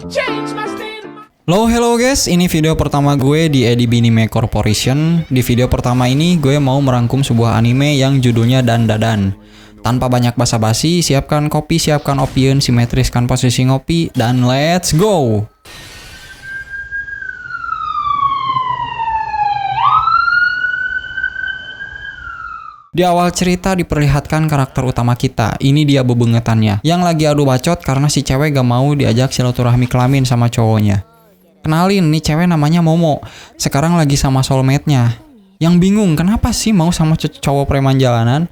Hello guys, ini video pertama gue di Edi Binime Corporation. Di video pertama ini gue mau merangkum sebuah anime yang judulnya Dandadan. Tanpa banyak basa-basi, siapkan kopi, siapkan opium, simetriskan posisi ngopi, dan let's go! Di awal cerita diperlihatkan karakter utama kita, ini dia bebengetannya, yang lagi adu bacot karena si cewek gak mau diajak silaturahmi kelamin sama cowoknya. Kenalin, nih cewek namanya Momo, sekarang lagi sama soulmate-nya. Yang bingung, kenapa sih mau sama cowok preman jalanan?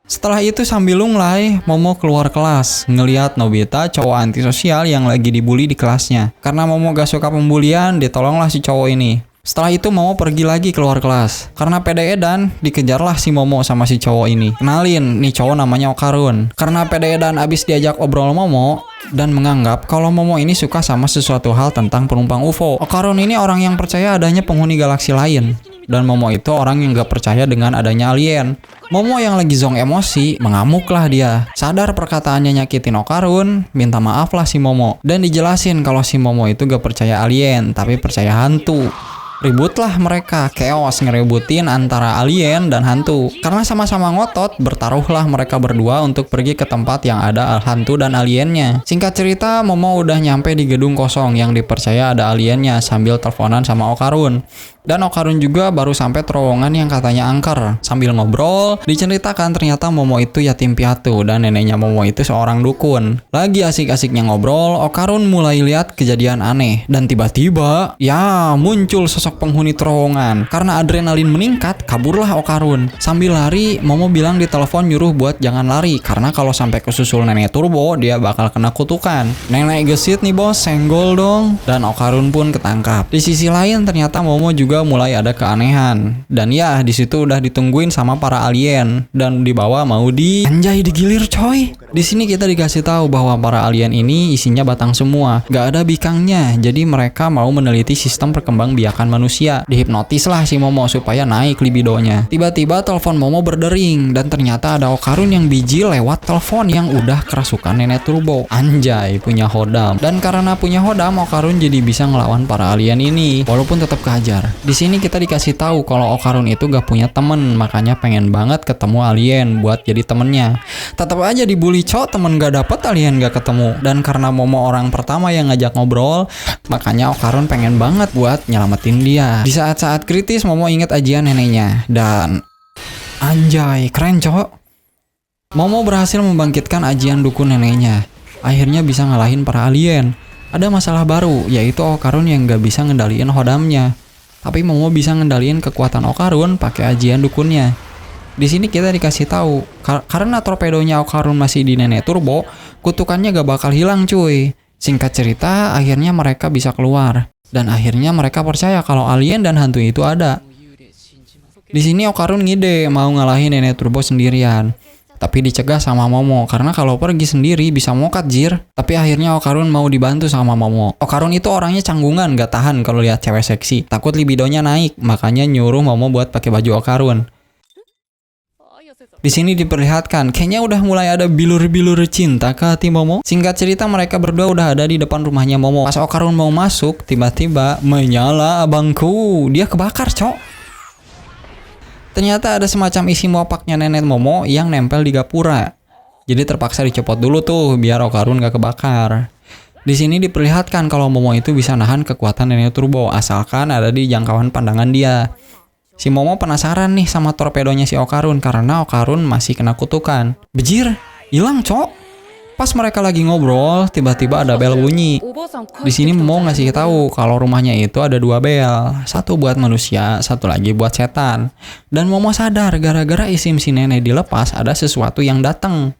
Setelah itu sambil lunglai, Momo keluar kelas, ngeliat Nobita, cowok antisosial yang lagi dibully di kelasnya. Karena Momo gak suka pembulian, ditolonglah si cowok ini. Setelah itu Momo pergi lagi keluar kelas. Karena pede dan dikejarlah si Momo sama si cowok ini. Kenalin, nih cowok namanya Okarun. Karena pede dan abis diajak obrol Momo dan menganggap kalau Momo ini suka sama sesuatu hal tentang penumpang UFO. Okarun ini orang yang percaya adanya penghuni galaksi lain. Dan Momo itu orang yang gak percaya dengan adanya alien. Momo yang lagi zong emosi, mengamuklah dia. Sadar perkataannya nyakitin Okarun, minta maaf lah si Momo. Dan dijelasin kalau si Momo itu gak percaya alien, tapi percaya hantu. Ributlah mereka, chaos ngeributin antara alien dan hantu. Karena sama-sama ngotot, bertaruhlah mereka berdua untuk pergi ke tempat yang ada hantu dan aliennya. Singkat cerita, Momo udah nyampe di gedung kosong yang dipercaya ada aliennya sambil teleponan sama Okarun. Dan Okarun juga baru sampai terowongan yang katanya angker. Sambil ngobrol, diceritakan ternyata Momo itu yatim piatu dan neneknya Momo itu seorang dukun. Lagi asik-asiknya ngobrol, Okarun mulai lihat kejadian aneh. Dan tiba-tiba, ya muncul sosok penghuni terowongan. Karena adrenalin meningkat, kaburlah Okarun. Sambil lari, Momo bilang di telepon nyuruh buat jangan lari. Karena kalau sampai kesusul nenek turbo, dia bakal kena kutukan. Nenek gesit nih bos, senggol dong. Dan Okarun pun ketangkap. Di sisi lain, ternyata Momo juga mulai ada keanehan. Dan ya, di situ udah ditungguin sama para alien dan dibawa mau anjay digilir coy. Di sini kita dikasih tahu bahwa para alien ini isinya batang semua, gak ada bikangnya. Jadi mereka mau meneliti sistem perkembangbiakan manusia. Dihipnotis lah si Momo supaya naik libidonya. Tiba-tiba telepon Momo berdering dan ternyata ada Okarun yang biji lewat telepon yang udah kerasukan nenek turbo. Anjay, punya hodam. Dan karena punya hodam, Okarun jadi bisa ngelawan para alien ini walaupun tetap kehajar. Di sini kita dikasih tahu kalau Okarun itu gak punya temen, makanya pengen banget ketemu alien buat jadi temennya. Tetap aja dibully cok, temen gak dapet, alien gak ketemu. Dan karena Momo orang pertama yang ngajak ngobrol, makanya Okarun pengen banget buat nyelamatin dia. Di saat-saat kritis, Momo inget ajian neneknya. Dan anjay, keren cok. Momo berhasil membangkitkan ajian dukun neneknya. Akhirnya bisa ngalahin para alien. Ada masalah baru, yaitu Okarun yang gak bisa ngendaliin hodamnya. Tapi Momo bisa ngendaliin kekuatan Okarun pakai ajian dukunnya. Di sini kita dikasih tahu karena torpedonya Okarun masih di nenek turbo, kutukannya gak bakal hilang cuy. Singkat cerita, akhirnya mereka bisa keluar dan akhirnya mereka percaya kalau alien dan hantu itu ada. Di sini Okarun ngide mau ngalahin nenek turbo sendirian. Tapi dicegah sama Momo karena kalau pergi sendiri bisa mokat jir. Tapi akhirnya Okarun mau dibantu sama Momo. Okarun itu orangnya canggungan, gak tahan kalau lihat cewek seksi. Takut libidonya naik, makanya nyuruh Momo buat pakai baju Okarun. Di sini diperlihatkan kayaknya udah mulai ada bilur-bilur cinta ke hati Momo. Singkat cerita mereka berdua udah ada di depan rumahnya Momo. Pas Okarun mau masuk, tiba-tiba menyala abangku. Dia kebakar, cok. Ternyata ada semacam isi mopaknya nenek Momo yang nempel di gapura. Jadi terpaksa dicopot dulu tuh biar Okarun gak kebakar. Di sini diperlihatkan kalau Momo itu bisa nahan kekuatan nenek turbo asalkan ada di jangkauan pandangan dia. Si Momo penasaran nih sama torpedonya si Okarun karena Okarun masih kena kutukan. Bejir, hilang cok. Pas mereka lagi ngobrol, tiba-tiba ada bel bunyi. Di sini Momo ngasih tahu kalau rumahnya itu ada 2 bel, satu buat manusia, satu lagi buat setan. Dan Momo sadar gara-gara isim si nenek dilepas ada sesuatu yang datang.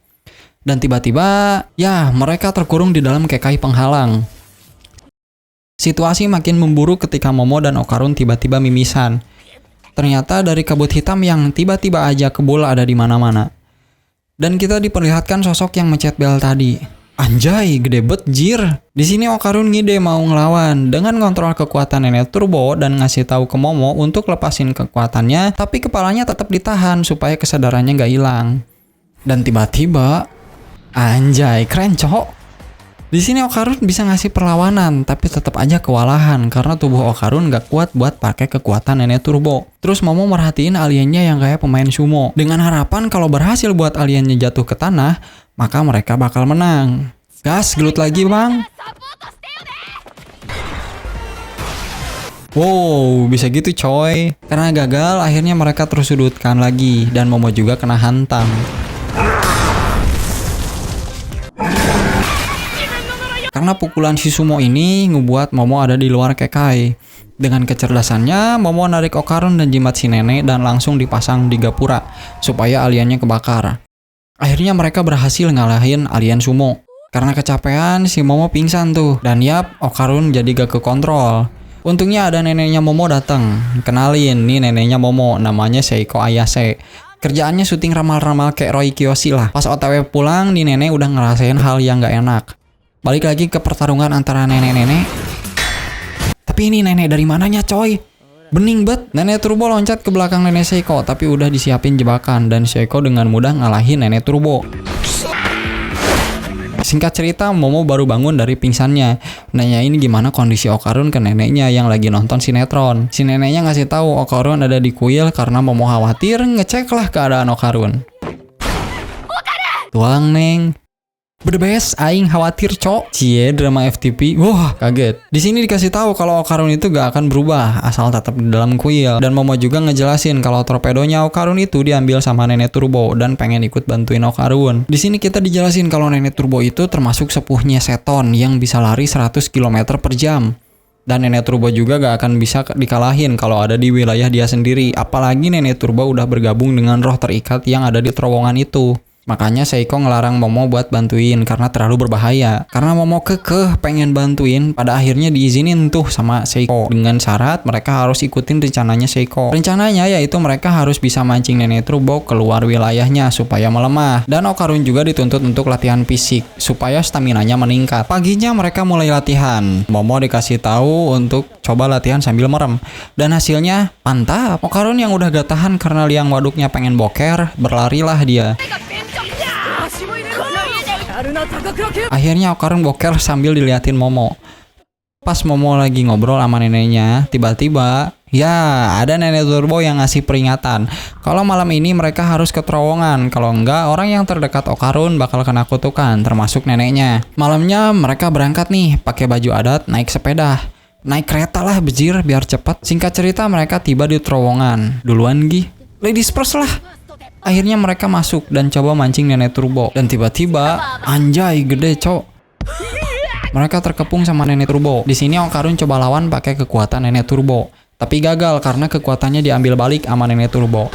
Dan tiba-tiba, ya mereka terkurung di dalam kekai penghalang. Situasi makin memburuk ketika Momo dan Okarun tiba-tiba mimisan. Ternyata dari kabut hitam yang tiba-tiba aja kebul ada di mana-mana. Dan kita diperlihatkan sosok yang mencet bel tadi. Anjay, gede bet jir. Di sini Okarun ngide mau ngelawan dengan kontrol kekuatan nenek turbo dan ngasih tahu ke Momo untuk lepasin kekuatannya, tapi kepalanya tetap ditahan supaya kesadarannya gak hilang. Dan tiba-tiba, anjay, keren cok. Di sini Okarun bisa ngasih perlawanan, tapi tetap aja kewalahan karena tubuh Okarun gak kuat buat pakai kekuatan nenek turbo. Terus Momo merhatiin aliennya yang kayak pemain sumo, dengan harapan kalau berhasil buat aliennya jatuh ke tanah, maka mereka bakal menang. Gas, gelut lagi bang. Wow, bisa gitu coy. Karena gagal, akhirnya mereka tersudutkan lagi, dan Momo juga kena hantam. Karena pukulan si sumo ini ngebuat Momo ada di luar Kekai. Dengan kecerdasannya, Momo narik Okarun dan jimat si nenek dan langsung dipasang di gapura supaya aliennya kebakar. Akhirnya mereka berhasil ngalahin alien sumo. Karena kecapean, si Momo pingsan tuh. Dan yap, Okarun jadi gak kekontrol. Untungnya ada neneknya Momo datang. Kenalin, nih neneknya Momo, namanya Seiko Ayase. Kerjaannya syuting ramal-ramal kayak Roy Kiyoshi lah. Pas OTW pulang, nih nenek udah ngerasain hal yang gak enak. Balik lagi ke pertarungan antara nenek-nenek. Tapi ini nenek dari mananya coy? Bening bet. Nenek turbo loncat ke belakang nenek Seiko, tapi udah disiapin jebakan dan Seiko dengan mudah ngalahin nenek turbo. Singkat cerita, Momo baru bangun dari pingsannya. Nanyain gimana kondisi Okarun ke neneknya yang lagi nonton sinetron. Si neneknya ngasih tahu Okarun ada di kuil karena Momo khawatir, ngeceklah keadaan Okarun. Tuang neng. Berbes, aing khawatir cok. Cie, drama FTP. Wah, kaget. Di sini dikasih tahu kalau Okarun itu gak akan berubah asal tetap di dalam kuil. Dan Momo juga ngejelasin kalau torpedonya Okarun itu diambil sama nenek turbo dan pengen ikut bantuin Okarun. Di sini kita dijelasin kalau nenek turbo itu termasuk sepuhnya Seton yang bisa lari 100 km per jam. Dan nenek turbo juga gak akan bisa dikalahin kalau ada di wilayah dia sendiri. Apalagi nenek turbo udah bergabung dengan roh terikat yang ada di terowongan itu. Makanya Seiko ngelarang Momo buat bantuin karena terlalu berbahaya. Karena Momo kekeh pengen bantuin, pada akhirnya diizinin tuh sama Seiko. Dengan syarat mereka harus ikutin rencananya Seiko. Rencananya yaitu mereka harus bisa mancing nenek turbo keluar wilayahnya supaya melemah. Dan Okarun juga dituntut untuk latihan fisik supaya staminanya meningkat. Paginya mereka mulai latihan. Momo dikasih tahu untuk coba latihan sambil merem. Dan hasilnya mantap. Okarun yang udah gak tahan karena liang waduknya pengen boker, berlarilah dia. Akhirnya Okarun boker sambil diliatin Momo. Pas Momo lagi ngobrol sama neneknya, tiba-tiba ya ada nenek turbo yang ngasih peringatan kalau malam ini mereka harus ke terowongan. Kalau enggak, orang yang terdekat Okarun bakal kena kutukan, termasuk neneknya. Malamnya mereka berangkat nih, pakai baju adat, naik sepeda. Naik kereta lah bejir biar cepat. Singkat cerita mereka tiba di terowongan. Duluan Gi, ladies first lah. Akhirnya mereka masuk dan coba mancing nenek turbo. Dan tiba-tiba, anjay gede cok. Mereka terkepung sama nenek turbo. Di sini Okarun coba lawan pakai kekuatan nenek turbo. Tapi gagal karena kekuatannya diambil balik sama nenek turbo.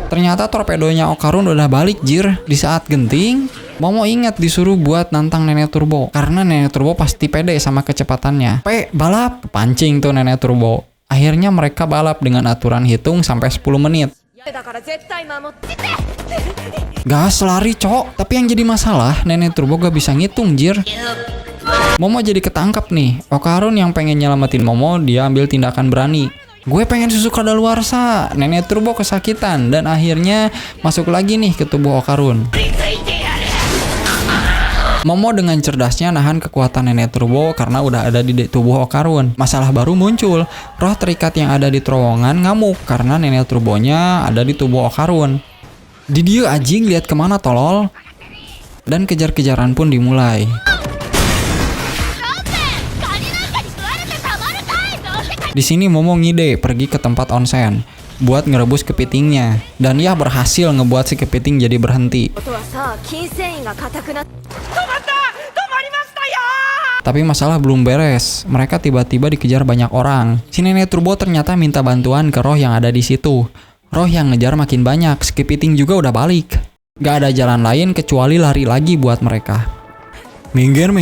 Ternyata torpedonya Okarun udah balik jir. Di saat genting, Momo ingat disuruh buat nantang nenek turbo. Karena nenek turbo pasti pede sama kecepatannya. Balap, pancing tuh nenek turbo. Akhirnya mereka balap dengan aturan hitung sampai 10 menit. Gas lari cok. Tapi yang jadi masalah nenek turbo gak bisa ngitung jir. Momo jadi ketangkap nih. Okarun yang pengen nyelamatin Momo, dia ambil tindakan berani. Gue pengen susu kadaluarsa. Nenek turbo kesakitan dan akhirnya masuk lagi nih ke tubuh Okarun. Momo dengan cerdasnya nahan kekuatan nenek turbo karena udah ada di tubuh Okarun. Masalah baru muncul. Roh terikat yang ada di terowongan ngamuk karena nenek turbonya ada di tubuh Okarun. Didieu anjing lihat kemana tolol. Dan kejar-kejaran pun dimulai. Di sini Momo ngide pergi ke tempat onsen buat ngerebus kepitingnya. Dan ya berhasil ngebuat si kepiting jadi berhenti. Tapi masalah belum beres. Mereka tiba-tiba dikejar banyak orang. Si nenek turbo ternyata minta bantuan ke roh yang ada di situ. Roh yang ngejar makin banyak. Si kepiting juga udah balik. Gak ada jalan lain kecuali lari lagi buat mereka. Minggir.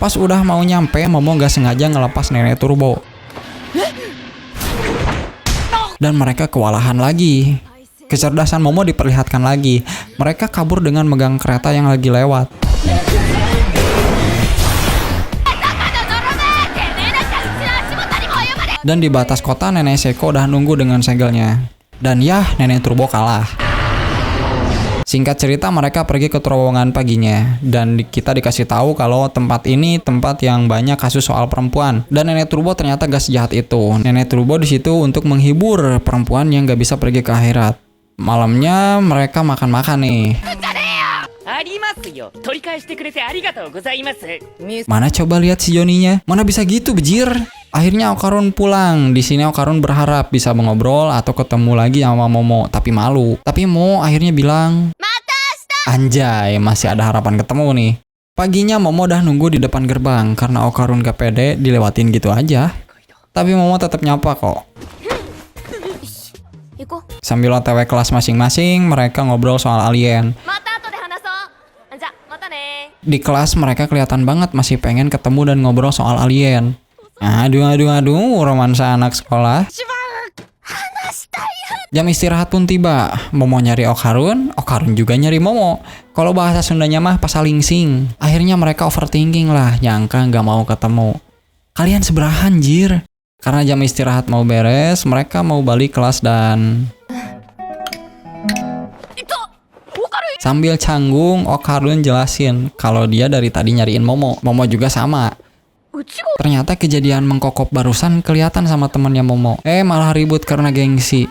Pas udah mau nyampe, Momo gak sengaja ngelepas nenek turbo. Dan mereka kewalahan lagi. Kecerdasan Momo diperlihatkan lagi. Mereka kabur dengan megang kereta yang lagi lewat. Dan di batas kota nenek Seiko udah nunggu dengan segelnya. Dan yah, nenek turbo kalah. Singkat cerita mereka pergi ke terowongan paginya dan kita dikasih tahu kalau tempat ini tempat yang banyak kasus soal perempuan dan Nenek Turbo ternyata gak sejahat itu. Nenek Turbo di situ untuk menghibur perempuan yang gak bisa pergi ke akhirat. Malamnya mereka makan-makan nih. Mana coba lihat si Joninya? Mana bisa gitu bejir? Akhirnya Okarun pulang. Di sini Okarun berharap bisa mengobrol atau ketemu lagi sama Momo, tapi malu. Tapi Momo akhirnya bilang, anjay, masih ada harapan ketemu nih. Paginya Momo udah nunggu di depan gerbang karena Okarun gak pede dilewatin gitu aja. Tapi Momo tetap nyapa kok. Sambil OTW kelas masing-masing, mereka ngobrol soal alien. Di kelas mereka kelihatan banget masih pengen ketemu dan ngobrol soal alien. Aduh, romansa anak sekolah. Jam istirahat pun tiba. Momo nyari Okarun, Okarun juga nyari Momo. Kalau bahasa Sundanya mah pasalingsing. Akhirnya mereka overthinking lah, nyangka nggak mau ketemu. Kalian seberaha anjir. Karena jam istirahat mau beres, mereka mau balik kelas dan sambil canggung, Okarun jelasin kalau dia dari tadi nyariin Momo. Momo juga sama. Ternyata kejadian mengkokop barusan kelihatan sama temennya Momo. Malah ribut karena gengsi.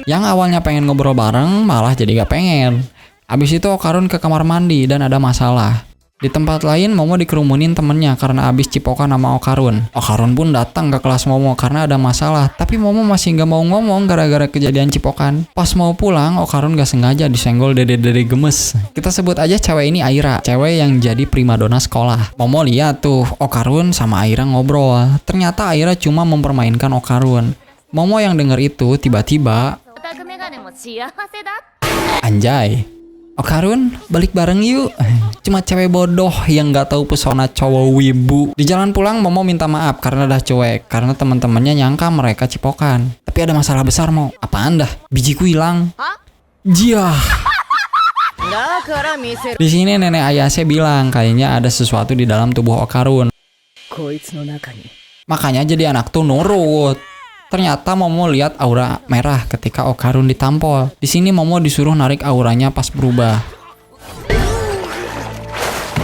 Yang awalnya pengen ngobrol bareng, malah jadi gak pengen. Abis itu Okarun ke kamar mandi dan ada masalah. Di tempat lain, Momo dikerumunin temennya karena abis cipokan sama Okarun. Okarun pun datang ke kelas Momo karena ada masalah. Tapi Momo masih gak mau ngomong gara-gara kejadian cipokan. Pas mau pulang, Okarun gak sengaja disenggol dede-dede gemes. Kita sebut aja cewek ini Aira, cewek yang jadi primadona sekolah. Momo lihat tuh, Okarun sama Aira ngobrol. Ternyata Aira cuma mempermainkan Okarun. Momo yang denger itu tiba-tiba, anjay, Okarun, balik bareng yuk. Cuma cewek bodoh yang gak tahu pesona cowok wibu. Di jalan pulang, Momo minta maaf karena udah cuek. Karena teman-temannya nyangka mereka cipokan. Tapi ada masalah besar, Mo. Apaan dah? Bijiku hilang. Jiah. Di sini nenek Ayase bilang kayaknya ada sesuatu di dalam tubuh Okarun. Makanya jadi anak tuh nurut. Ternyata Momo lihat aura merah ketika Okarun ditampol. Di sini Momo disuruh narik auranya pas berubah.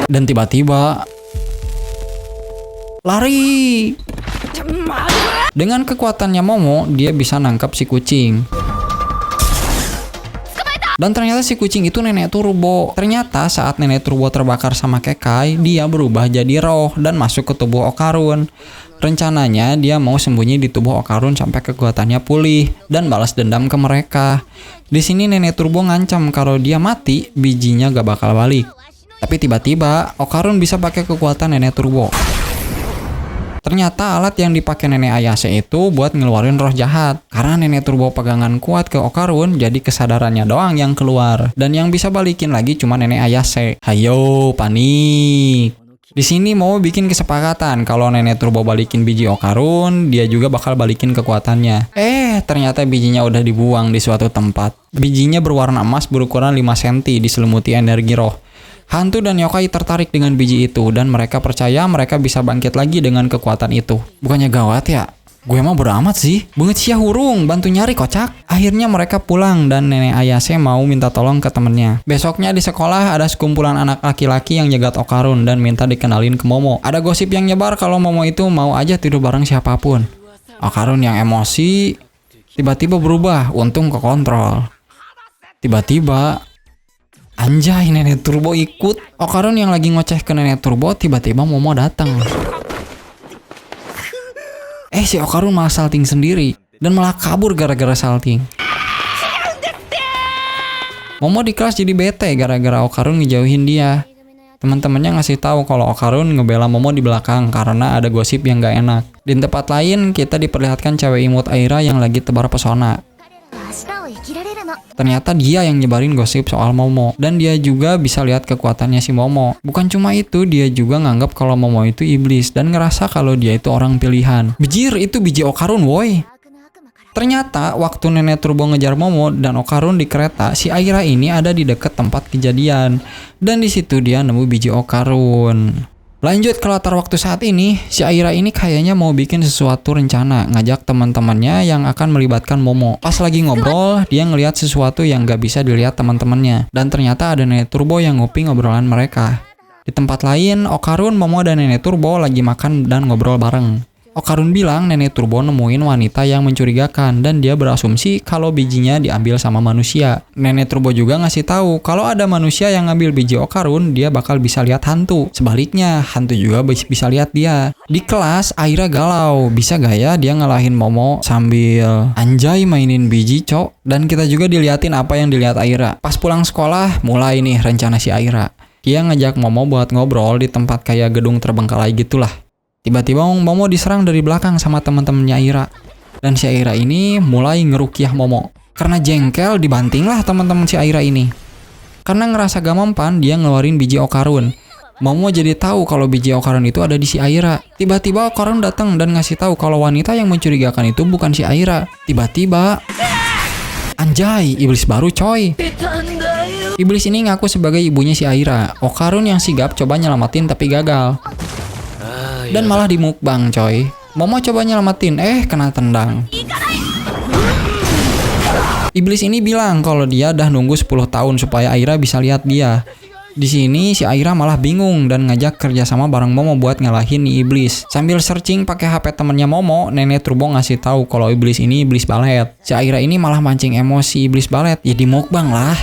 Dan tiba-tiba lari. Dengan kekuatannya Momo, dia bisa nangkap si kucing. Dan ternyata si kucing itu Nenek Turbo. Ternyata saat Nenek Turbo terbakar sama Kekai, dia berubah jadi roh dan masuk ke tubuh Okarun. Rencananya dia mau sembunyi di tubuh Okarun sampai kekuatannya pulih dan balas dendam ke mereka. Di sini Nenek Turbo ngancam kalau dia mati, bijinya gak bakal balik. Tapi tiba-tiba Okarun bisa pakai kekuatan Nenek Turbo. Ternyata alat yang dipakai Nenek Ayase itu buat ngeluarin roh jahat. Karena Nenek Turbo pegangan kuat ke Okarun, jadi kesadarannya doang yang keluar. Dan yang bisa balikin lagi cuma Nenek Ayase. Hayo, panik. Di sini mau bikin kesepakatan kalau Nenek Turbo balikin biji Okarun, dia juga bakal balikin kekuatannya. Ternyata bijinya udah dibuang di suatu tempat. Bijinya berwarna emas berukuran 5 cm diselimuti energi roh. Hantu dan yokai tertarik dengan biji itu dan mereka percaya mereka bisa bangkit lagi dengan kekuatan itu. Bukannya gawat ya? Gue mah bodo amat sih. Banget sia hurung, bantu nyari kocak. Akhirnya mereka pulang dan Nenek Ayase mau minta tolong ke temennya. Besoknya di sekolah ada sekumpulan anak laki-laki yang nyegat Okarun dan minta dikenalin ke Momo. Ada gosip yang nyebar kalau Momo itu mau aja tidur bareng siapapun. Okarun yang emosi tiba-tiba berubah, untung kekontrol. Tiba-tiba anjay, Nenek Turbo ikut. Okarun yang lagi ngoceh ke Nenek Turbo, tiba-tiba Momo datang. Si Okarun malah salting sendiri dan malah kabur gara-gara salting. Momo di kelas jadi bete gara-gara Okarun ngejauhin dia. Teman-temannya ngasih tahu kalau Okarun ngebela Momo di belakang karena ada gosip yang gak enak. Di tempat lain kita diperlihatkan cewek imut Aira yang lagi tebar pesona. Ternyata dia yang nyebarin gosip soal Momo. Dan dia juga bisa lihat kekuatannya si Momo. Bukan cuma itu, dia juga nganggap kalau Momo itu iblis dan ngerasa kalau dia itu orang pilihan. Bejir, itu biji Okarun woi. Ternyata waktu Nenek Turbo ngejar Momo dan Okarun di kereta, si Aira ini ada di dekat tempat kejadian. Dan di situ dia nemu biji Okarun. Lanjut ke latar waktu saat ini, si Aira ini kayaknya mau bikin sesuatu rencana, ngajak teman-temannya yang akan melibatkan Momo. Pas lagi ngobrol, dia ngelihat sesuatu yang gak bisa dilihat teman-temannya. Dan ternyata ada Nenek Turbo yang nguping ngobrolan mereka. Di tempat lain, Okarun, Momo, dan Nenek Turbo lagi makan dan ngobrol bareng. Okarun bilang Nenek Turbo nemuin wanita yang mencurigakan dan dia berasumsi kalau bijinya diambil sama manusia. Nenek Turbo juga ngasih tahu kalau ada manusia yang ngambil biji Okarun, dia bakal bisa lihat hantu. Sebaliknya, hantu juga bisa lihat dia. Di kelas, Aira galau. Bisa gak ya dia ngalahin Momo sambil anjay mainin biji, cok? Dan kita juga diliatin apa yang dilihat Aira. Pas pulang sekolah, mulai nih rencana si Aira. Dia ngajak Momo buat ngobrol di tempat kayak gedung terbengkalai gitulah. Tiba-tiba Momo diserang dari belakang sama teman-temannya Aira. Dan si Aira ini mulai ngerukyah Momo. Karena jengkel dibanting lah teman-teman si Aira ini. Karena ngerasa gak mempan, dia ngeluarin biji Okarun. Momo jadi tahu kalau biji Okarun itu ada di si Aira. Tiba-tiba Okarun datang dan ngasih tahu kalau wanita yang mencurigakan itu bukan si Aira. Tiba-tiba anjay, iblis baru coy. Iblis ini ngaku sebagai ibunya si Aira. Okarun yang sigap coba nyelamatin tapi gagal. Dan malah dimukbang coy. Momo coba nyelamatin, kena tendang. Iblis ini bilang kalau dia udah nunggu 10 tahun supaya Aira bisa lihat dia. Di sini si Aira malah bingung dan ngajak kerjasama bareng Momo buat ngalahin nih iblis. Sambil searching pakai HP temennya Momo, Nenek Turbo ngasih tahu kalau iblis ini iblis balet. Si Aira ini malah mancing emosi iblis balet, ya dimukbang lah.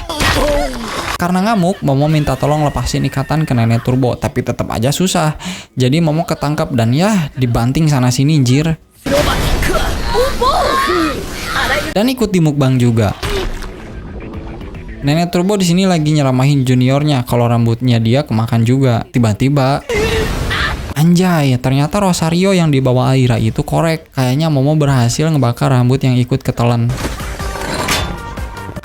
Karena ngamuk, Momo minta tolong lepasin ikatan ke Nenek Turbo, tapi tetap aja susah. Jadi Momo ketangkap dan ya dibanting sana sini jir. Dan ikut dimukbang juga. Nenek Turbo di sini lagi nyeramahin juniornya kalau rambutnya dia kemakan juga. Tiba-tiba anjay, ternyata Rosario yang dibawa Aira itu korek. Kayaknya Momo berhasil ngebakar rambut yang ikut ketelan.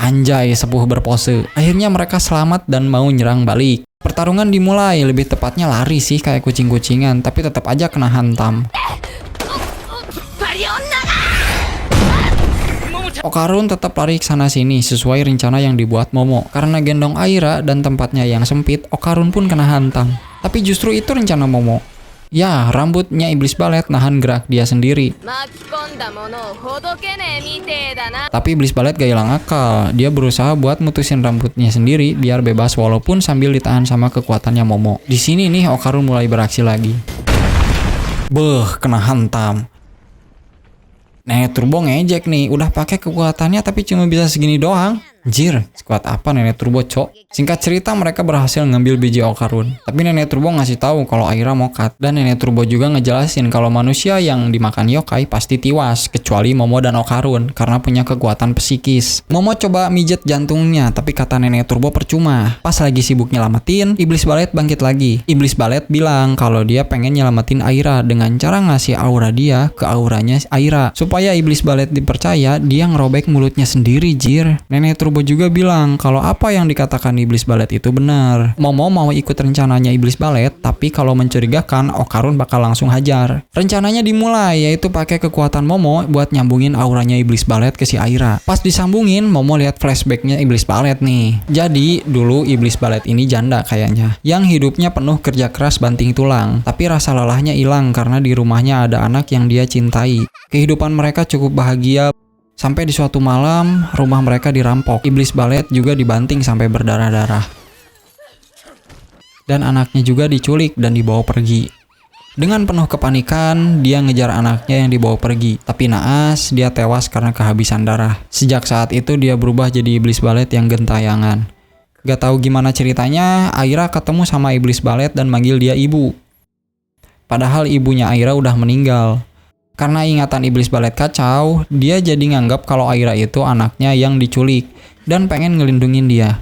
Anjay, sepuh berpose. Akhirnya mereka selamat dan mau nyerang balik. Pertarungan dimulai, lebih tepatnya lari sih kayak kucing-kucingan, tapi tetap aja kena hantam. Okarun tetap lari ke sana sini sesuai rencana yang dibuat Momo. Karena gendong Aira dan tempatnya yang sempit, Okarun pun kena hantam. Tapi justru itu rencana Momo. Ya, rambutnya iblis balet nahan gerak dia sendiri. Tapi iblis balet gak hilang akal. Dia berusaha buat mutusin rambutnya sendiri biar bebas walaupun sambil ditahan sama kekuatannya Momo. Di sini nih Okarun mulai beraksi lagi. Kena hantam. Nenek Turbo ngejek nih, udah pakai kekuatannya tapi cuma bisa segini doang. Jir, sekuat apa Nenek Turbo, cok? Singkat cerita mereka berhasil ngambil biji Okarun. Tapi Nenek Turbo ngasih tahu kalau Aira mau cut. Dan Nenek Turbo juga ngejelasin kalau manusia yang dimakan yokai pasti tiwas, kecuali Momo dan Okarun karena punya kekuatan psikis. Momo coba mijet jantungnya, tapi kata Nenek Turbo percuma. Pas lagi sibuk nyelamatin, iblis balet bangkit lagi. Iblis balet bilang kalau dia pengen nyelamatin Aira dengan cara ngasih aura dia ke auranya Aira. Supaya iblis balet dipercaya, dia ngerobek mulutnya sendiri, jir. Nenek Turbo juga bilang kalau apa yang dikatakan iblis balet itu benar. Momo mau ikut rencananya iblis balet, tapi kalau mencurigakan, Okarun bakal langsung hajar. Rencananya dimulai, yaitu pakai kekuatan Momo buat nyambungin auranya iblis balet ke si Aira. Pas disambungin, Momo lihat flashbacknya iblis balet nih. Jadi, dulu iblis balet ini janda kayaknya, yang hidupnya penuh kerja keras banting tulang, tapi rasa lelahnya hilang karena di rumahnya ada anak yang dia cintai. Kehidupan mereka cukup bahagia. Sampai di suatu malam, rumah mereka dirampok. Iblis balet juga dibanting sampai berdarah-darah. Dan anaknya juga diculik dan dibawa pergi. Dengan penuh kepanikan, dia ngejar anaknya yang dibawa pergi. Tapi naas, dia tewas karena kehabisan darah. Sejak saat itu dia berubah jadi iblis balet yang gentayangan. Gak tahu gimana ceritanya, Aira ketemu sama iblis balet dan manggil dia ibu. Padahal ibunya Aira udah meninggal. Karena ingatan iblis balet kacau, dia jadi nganggap kalau Aira itu anaknya yang diculik dan pengen ngelindungin dia.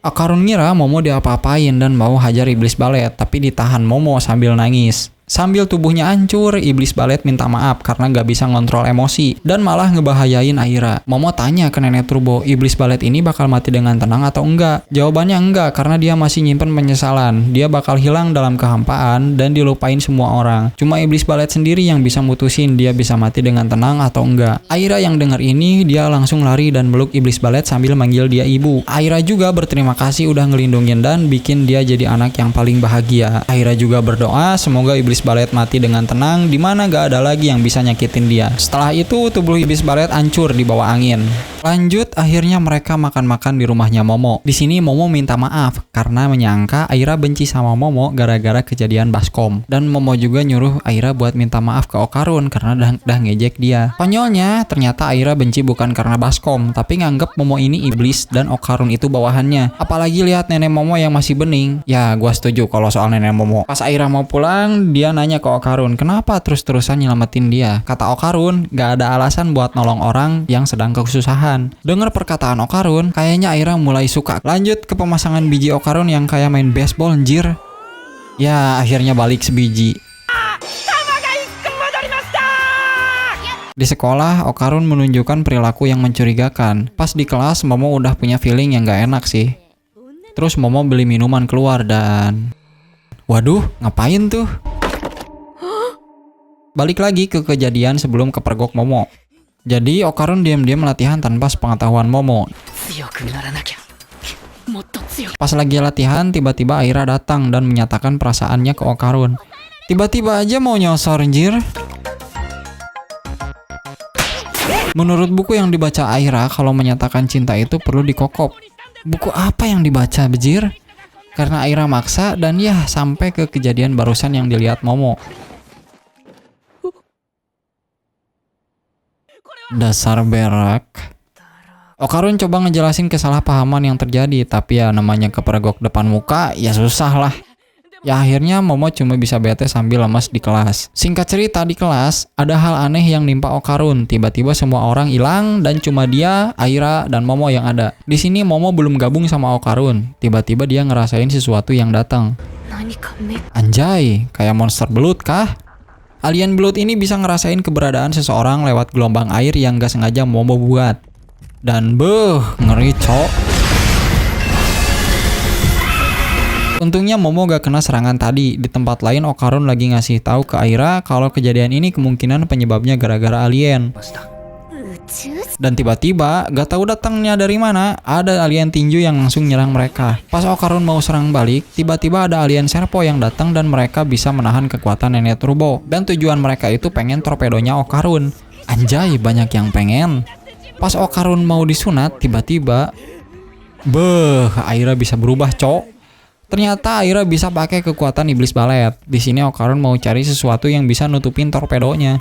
Okarun ngira Momo diapa-apain dan mau hajar iblis balet, tapi ditahan Momo sambil nangis. Sambil tubuhnya hancur, iblis balet minta maaf karena gak bisa ngontrol emosi dan malah ngebahayain Aira. Momo tanya ke nenek turbo, iblis balet ini bakal mati dengan tenang atau enggak? Jawabannya enggak karena dia masih nyimpen penyesalan. Dia bakal hilang dalam kehampaan dan dilupain semua orang. Cuma iblis balet sendiri yang bisa mutusin dia bisa mati dengan tenang atau enggak. Aira yang dengar ini, dia langsung lari dan meluk iblis balet sambil manggil dia ibu. Aira juga berterima kasih udah ngelindungin dan bikin dia jadi anak yang paling bahagia. Aira juga berdoa semoga iblis balet mati dengan tenang, dimana gak ada lagi yang bisa nyakitin dia. Setelah itu tubuh iblis balet hancur di bawah angin. Lanjut, akhirnya mereka makan-makan di rumahnya Momo. Di sini Momo minta maaf karena menyangka Aira benci sama Momo gara-gara kejadian baskom. Dan Momo juga nyuruh Aira buat minta maaf ke Okarun karena dah ngejek dia. Konyolnya, ternyata Aira benci bukan karena baskom, tapi nganggep Momo ini iblis dan Okarun itu bawahannya. Apalagi lihat nenek Momo yang masih bening. Ya, gua setuju kalau soal nenek Momo. Pas Aira mau pulang, dia nanya ke Okarun, kenapa terus-terusan nyelamatin dia? Kata Okarun, gak ada alasan buat nolong orang yang sedang kesusahan. Dengar perkataan Okarun, kayaknya Aira mulai suka. Lanjut ke pemasangan biji Okarun yang kayak main baseball, anjir. Ya, akhirnya balik sebiji. Di sekolah, Okarun menunjukkan perilaku yang mencurigakan. Pas di kelas, Momo udah punya feeling yang gak enak sih. Terus Momo beli minuman keluar dan... Waduh, ngapain tuh? Balik lagi ke kejadian sebelum kepergok Momo. Jadi Okarun diam-diam latihan tanpa sepengetahuan Momo. Pas lagi latihan, tiba-tiba Aira datang dan menyatakan perasaannya ke Okarun. Tiba-tiba aja mau nyosor, anjir. Menurut buku yang dibaca Aira, kalau menyatakan cinta itu perlu dikokop. Buku apa yang dibaca, bejir? Karena Aira maksa dan ya sampai ke kejadian barusan yang dilihat Momo. Dasar berak. Okarun coba ngejelasin kesalahpahaman yang terjadi, tapi ya namanya kepergok depan muka, ya susah lah. Ya akhirnya Momo cuma bisa bete sambil lemas di kelas. Singkat cerita, di kelas ada hal aneh yang nimpa Okarun. Tiba-tiba semua orang hilang dan cuma dia, Aira, dan Momo yang ada. Di sini Momo belum gabung sama Okarun. Tiba-tiba dia ngerasain sesuatu yang datang. Anjay, kayak monster belut kah? Alien belut ini bisa ngerasain keberadaan seseorang lewat gelombang air yang gak sengaja Momo buat. Dan ngeri cok. Untungnya Momo gak kena serangan tadi. Di tempat lain Okarun lagi ngasih tahu ke Aira kalau kejadian ini kemungkinan penyebabnya gara-gara alien. Dan tiba-tiba gak tahu datangnya dari mana, ada alien tinju yang langsung nyerang mereka. Pas Okarun mau serang balik, tiba-tiba ada alien serpo yang datang dan mereka bisa menahan kekuatan nenek turbo. Dan tujuan mereka itu pengen torpedonya Okarun. Anjay, banyak yang pengen. Pas Okarun mau disunat, tiba-tiba Aira bisa berubah, cok. Ternyata Aira bisa pakai kekuatan iblis balet. Di sini Okarun mau cari sesuatu yang bisa nutupin torpedonya.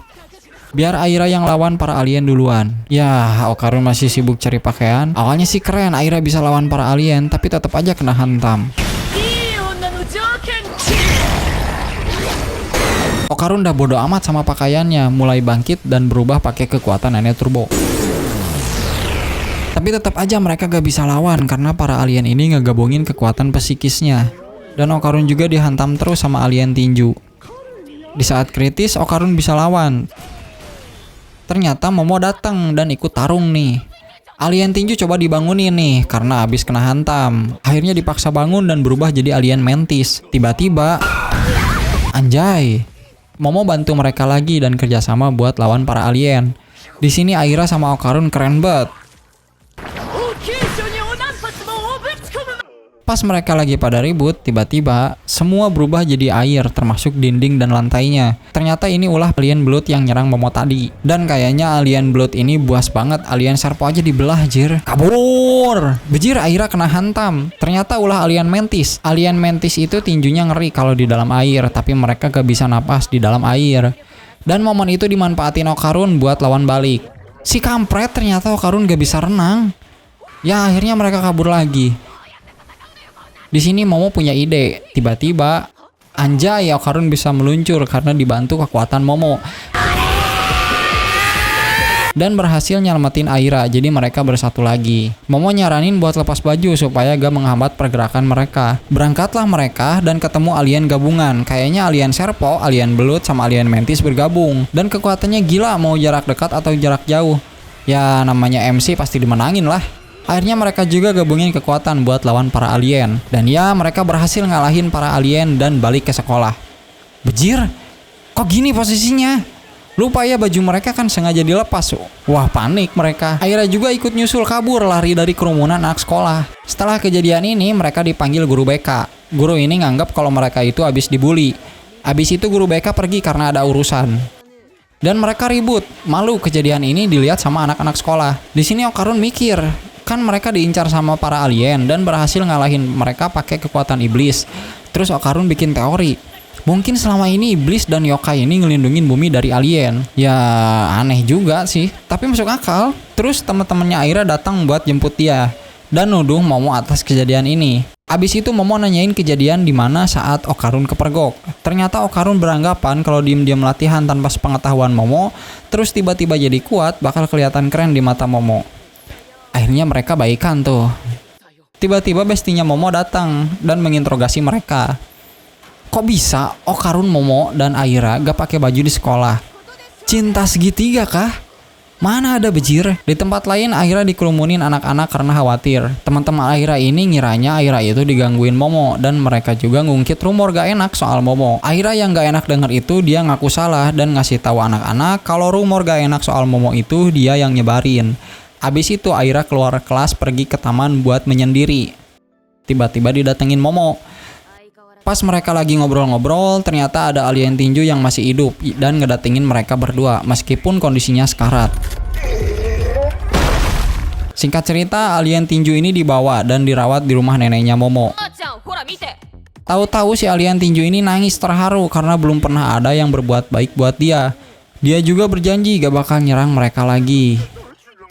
Biar Aira yang lawan para alien duluan. Ya, Okarun masih sibuk cari pakaian. Awalnya sih keren Aira bisa lawan para alien, tapi tetap aja kena hantam. Okarun udah bodo amat sama pakaiannya, mulai bangkit dan berubah pakai kekuatan nenek turbo. Tapi tetap aja mereka gak bisa lawan karena para alien ini ngegabungin kekuatan psikisnya. Dan Okarun juga dihantam terus sama alien tinju. Di saat kritis Okarun bisa lawan. Ternyata Momo datang dan ikut tarung nih. Alien tinju coba dibangunin nih karena habis kena hantam. Akhirnya dipaksa bangun dan berubah jadi alien mentis. Tiba-tiba, anjay, Momo bantu mereka lagi dan kerjasama buat lawan para alien. Di sini Aira sama Okarun keren banget. Pas mereka lagi pada ribut, tiba-tiba semua berubah jadi air, termasuk dinding dan lantainya. Ternyata ini ulah alien belut yang nyerang Momo tadi. Dan kayaknya alien belut ini buas banget, alien serpo aja dibelah, jir. Kabur! Bejir, Aira kena hantam. Ternyata ulah alien mentis. Alien mentis itu tinjunya ngeri kalau di dalam air, tapi mereka gak bisa napas di dalam air. Dan momen itu dimanfaatin Okarun buat lawan balik. Si kampret ternyata Okarun gak bisa renang. Ya akhirnya mereka kabur lagi. Di sini Momo punya ide. Tiba-tiba, anjay, Okarun bisa meluncur karena dibantu kekuatan Momo. dan berhasil nyelamatin Aira, jadi mereka bersatu lagi. Momo nyaranin buat lepas baju supaya gak menghambat pergerakan mereka. Berangkatlah mereka dan ketemu alien gabungan. Kayaknya alien Serpo, alien belut, sama alien Mantis bergabung. Dan kekuatannya gila, mau jarak dekat atau jarak jauh. Ya namanya MC pasti dimenangin lah. Akhirnya mereka juga gabungin kekuatan buat lawan para alien. Dan ya mereka berhasil ngalahin para alien dan balik ke sekolah. Bejir, kok gini posisinya? Lupa ya baju mereka kan sengaja dilepas. Wah panik mereka. Akhirnya juga ikut nyusul kabur lari dari kerumunan anak sekolah. Setelah kejadian ini mereka dipanggil guru BK. Guru ini nganggap kalau mereka itu habis dibully. Habis itu guru BK pergi karena ada urusan. Dan mereka ribut. Malu kejadian ini dilihat sama anak-anak sekolah. Di sini Okarun mikir, kan mereka diincar sama para alien dan berhasil ngalahin mereka pakai kekuatan iblis. Terus Okarun bikin teori, mungkin selama ini iblis dan yokai ini ngelindungin bumi dari alien. Ya aneh juga sih, tapi masuk akal. Terus teman-temannya Aira datang buat jemput dia dan nuduh Momo atas kejadian ini. Abis itu Momo nanyain kejadian di mana saat Okarun kepergok. Ternyata Okarun beranggapan kalau diem-diem latihan tanpa sepengetahuan Momo, terus tiba-tiba jadi kuat, bakal kelihatan keren di mata Momo. Akhirnya mereka baikan tuh. Tiba-tiba bestinya Momo datang dan menginterogasi mereka. Kok bisa Okarun, Momo, dan Aira gak pakai baju di sekolah? Cinta segitiga kah? Mana ada bejir? Di tempat lain Aira dikerumunin anak-anak karena khawatir. Teman-teman Aira ini ngiranya Aira itu digangguin Momo dan mereka juga ngungkit rumor gak enak soal Momo. Aira yang gak enak denger itu dia ngaku salah dan ngasih tahu anak-anak kalau rumor gak enak soal Momo itu dia yang nyebarin. Abis itu Aira keluar kelas pergi ke taman buat menyendiri. Tiba-tiba didatengin Momo. Pas mereka lagi ngobrol-ngobrol, ternyata ada alien tinju yang masih hidup dan ngedatengin mereka berdua meskipun kondisinya sekarat. Singkat cerita, alien tinju ini dibawa dan dirawat di rumah neneknya Momo. Tahu-tahu si alien tinju ini nangis terharu karena belum pernah ada yang berbuat baik buat dia. Dia juga berjanji gak bakal nyerang mereka lagi.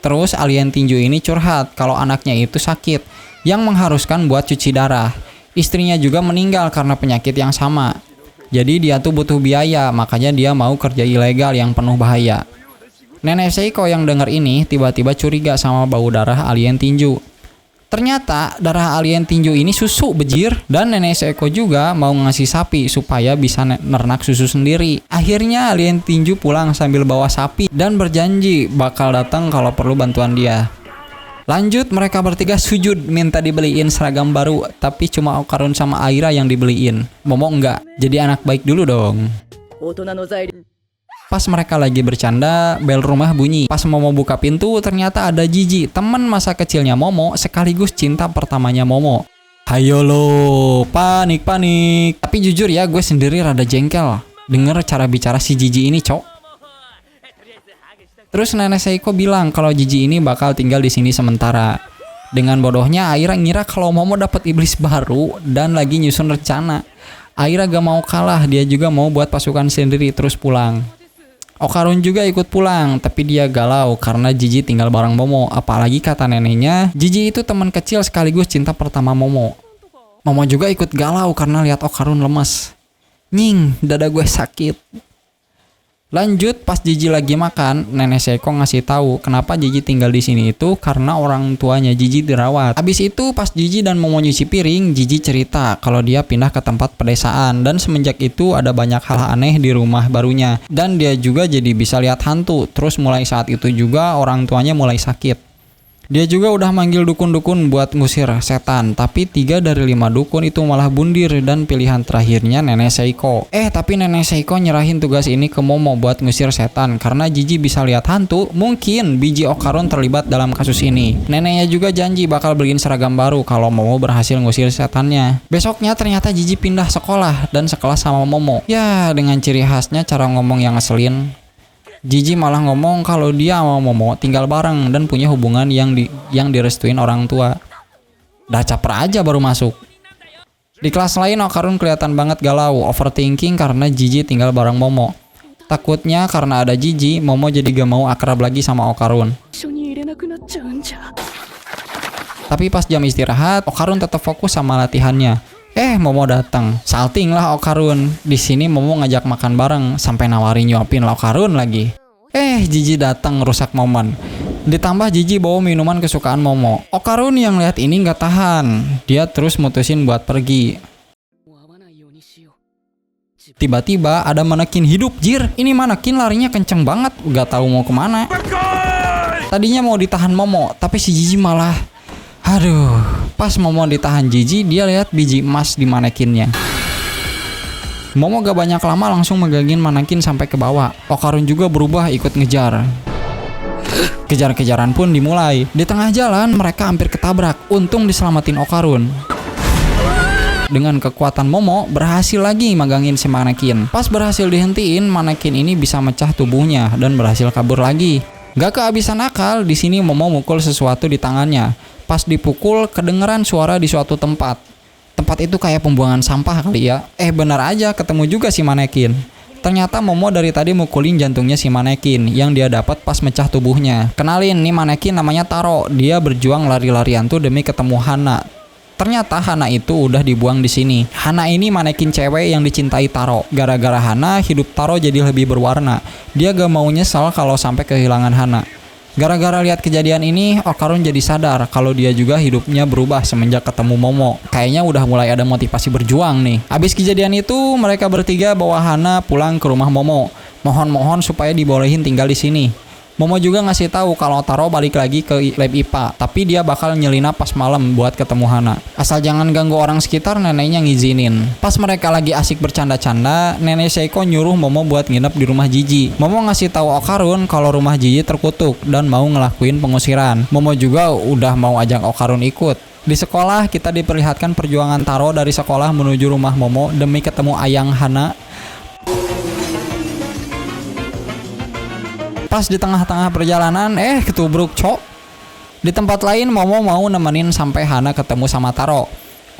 Terus alien tinju ini curhat kalau anaknya itu sakit yang mengharuskan buat cuci darah. Istrinya juga meninggal karena penyakit yang sama. Jadi dia tuh butuh biaya, makanya dia mau kerja ilegal yang penuh bahaya. Nenek Seiko yang dengar ini tiba-tiba curiga sama bau darah alien tinju. Ternyata darah alien tinju ini susu bejir, dan nenek Seiko juga mau ngasih sapi supaya bisa nernak susu sendiri. Akhirnya alien tinju pulang sambil bawa sapi dan berjanji bakal datang kalau perlu bantuan dia. Lanjut mereka bertiga sujud minta dibeliin seragam baru, tapi cuma Okarun sama Aira yang dibeliin. Momo enggak, jadi anak baik dulu dong. Pas mereka lagi bercanda, bel rumah bunyi. Pas Momo buka pintu, ternyata ada Jiji, teman masa kecilnya Momo sekaligus cinta pertamanya Momo. Hayo lo, panik. Tapi jujur ya, gue sendiri rada jengkel denger cara bicara si Jiji ini, cok. Terus nenek Seiko bilang kalau Jiji ini bakal tinggal di sini sementara. Dengan bodohnya Aira ngira kalau Momo dapat iblis baru dan lagi nyusun rencana. Aira gak mau kalah, dia juga mau buat pasukan sendiri terus pulang. Okarun juga ikut pulang, tapi dia galau karena Jiji tinggal bareng Momo. Apalagi kata neneknya, Jiji itu teman kecil sekaligus cinta pertama Momo. Momo juga ikut galau karena lihat Okarun lemes. Nying, dada gue sakit. Lanjut pas Jiji lagi makan, nenek Seiko ngasih tahu kenapa Jiji tinggal di sini itu karena orang tuanya Jiji dirawat. Abis itu pas Jiji dan Momo nyuci piring, Jiji cerita kalau dia pindah ke tempat pedesaan dan semenjak itu ada banyak hal aneh di rumah barunya dan dia juga jadi bisa lihat hantu. Terus mulai saat itu juga orang tuanya mulai sakit. Dia juga udah manggil dukun-dukun buat ngusir setan, tapi 3 dari 5 dukun itu malah bundir dan pilihan terakhirnya nenek Seiko. Tapi nenek Seiko nyerahin tugas ini ke Momo buat ngusir setan karena Jiji bisa lihat hantu, mungkin biji Okarun terlibat dalam kasus ini. Neneknya juga janji bakal beliin seragam baru kalau Momo berhasil ngusir setannya. Besoknya ternyata Jiji pindah sekolah dan sekelas sama Momo. Ya, dengan ciri khasnya cara ngomong yang ngeselin. Jiji malah ngomong kalau dia sama Momo tinggal bareng dan punya hubungan yang direstuin orang tua. Dah caper aja baru masuk. Di kelas lain Okarun kelihatan banget galau, overthinking karena Jiji tinggal bareng Momo. Takutnya karena ada Jiji, Momo jadi gak mau akrab lagi sama Okarun. Tapi pas jam istirahat, Okarun tetap fokus sama latihannya. Momo datang. Salting lah Okarun. Di sini Momo ngajak makan bareng sampai nawarin nyuapin Okarun lagi. Jiji datang rusak momen. Ditambah Jiji bawa minuman kesukaan Momo. Okarun yang lihat ini nggak tahan. Dia terus mutusin buat pergi. Tiba-tiba ada manekin hidup, jir. Ini manekin larinya kenceng banget, nggak tahu mau kemana. Tadinya mau ditahan Momo, tapi si Jiji malah... Aduh, pas Momo ditahan Jiji, dia lihat biji emas di manekinnya. Momo gak banyak lama langsung megangin manekin sampai ke bawah. Okarun juga berubah ikut ngejar. Kejar-kejaran pun dimulai. Di tengah jalan mereka hampir ketabrak. Untung diselamatin Okarun. Dengan kekuatan Momo berhasil lagi megangin si manekin. Pas berhasil dihentiin, manekin ini bisa mecah tubuhnya dan berhasil kabur lagi. Gak kehabisan akal, di sini Momo mukul sesuatu di tangannya. Pas dipukul, kedengeran suara di suatu tempat. Tempat itu kayak pembuangan sampah kali ya. Benar aja, ketemu juga si manekin. Ternyata Momo dari tadi mukulin jantungnya si manekin yang dia dapat pas mecah tubuhnya. Kenalin, nih manekin namanya Taro. Dia berjuang lari-larian tuh demi ketemu Hana. Ternyata Hana itu udah dibuang di sini. Hana ini manekin cewek yang dicintai Taro. Gara-gara Hana, hidup Taro jadi lebih berwarna. Dia gak mau nyesal kalau sampai kehilangan Hana. Gara-gara lihat kejadian ini, Okarun jadi sadar kalau dia juga hidupnya berubah semenjak ketemu Momo. Kayaknya udah mulai ada motivasi berjuang nih. Abis kejadian itu, mereka bertiga bawa Hana pulang ke rumah Momo. Mohon-mohon supaya dibolehin tinggal di sini. Momo juga ngasih tahu kalau Taro balik lagi ke lab IPA, tapi dia bakal nyelinap pas malam buat ketemu Hana. Asal jangan ganggu orang sekitar, neneknya ngizinin. Pas mereka lagi asik bercanda-canda, nenek Seiko nyuruh Momo buat nginep di rumah Jiji. Momo ngasih tahu Okarun kalau rumah Jiji terkutuk dan mau ngelakuin pengusiran. Momo juga udah mau ajak Okarun ikut. Di sekolah kita diperlihatkan perjuangan Taro dari sekolah menuju rumah Momo demi ketemu ayang Hana. Pas di tengah-tengah perjalanan, ketubruk cok. Di tempat lain, Momo mau nemenin sampai Hana ketemu sama Taro.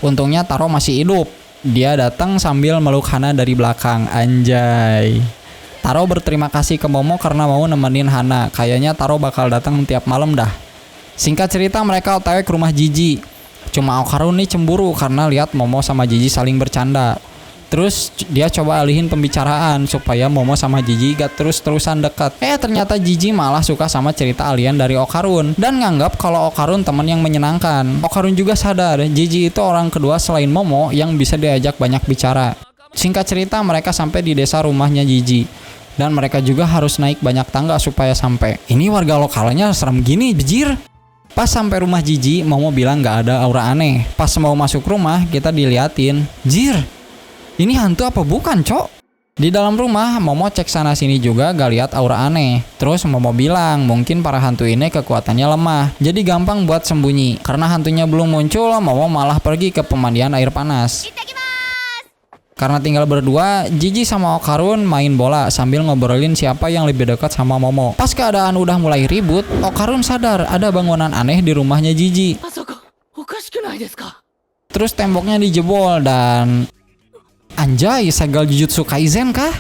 Untungnya Taro masih hidup. Dia datang sambil meluk Hana dari belakang. Anjay. Taro berterima kasih ke Momo karena mau nemenin Hana. Kayaknya Taro bakal datang tiap malam dah. Singkat cerita, mereka OTW ke rumah Jiji. Cuma Okarun nih cemburu karena lihat Momo sama Jiji saling bercanda. Terus dia coba alihin pembicaraan supaya Momo sama Jiji gak terus-terusan dekat. Ternyata Jiji malah suka sama cerita alien dari Okarun dan nganggap kalau Okarun teman yang menyenangkan. Okarun juga sadar Jiji itu orang kedua selain Momo yang bisa diajak banyak bicara. Singkat cerita, mereka sampai di desa rumahnya Jiji dan mereka juga harus naik banyak tangga supaya sampai. Ini warga lokalnya serem gini, bejir. Pas sampai rumah Jiji, Momo bilang gak ada aura aneh. Pas mau masuk rumah, kita diliatin. Jir, ini hantu apa bukan, cok? Di dalam rumah, Momo cek sana sini juga gak lihat aura aneh. Terus Momo bilang mungkin para hantu ini kekuatannya lemah, jadi gampang buat sembunyi. Karena hantunya belum muncul, Momo malah pergi ke pemandian air panas. Karena tinggal berdua, Jiji sama Okarun main bola sambil ngobrolin siapa yang lebih dekat sama Momo. Pas keadaan udah mulai ribut, Okarun sadar ada bangunan aneh di rumahnya Jiji. Terus temboknya dijebol dan... Anjay, segel Jujutsu Kaisen kah?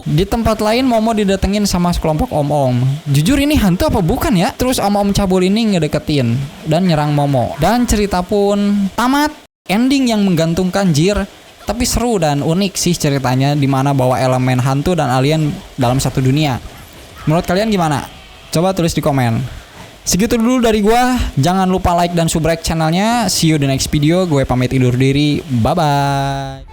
Di tempat lain, Momo didatengin sama sekelompok om-om. Jujur ini hantu apa bukan ya? Terus om-om cabul ini ngedeketin dan nyerang Momo. Dan cerita pun tamat. Ending yang menggantungkan, jir. Tapi seru dan unik sih ceritanya, dimana bawa elemen hantu dan alien dalam satu dunia. Menurut kalian gimana? Coba tulis di komen. Segitu dulu dari gua. Jangan lupa like dan subscribe channelnya. See you the next video. Gue pamit undur diri. Bye bye.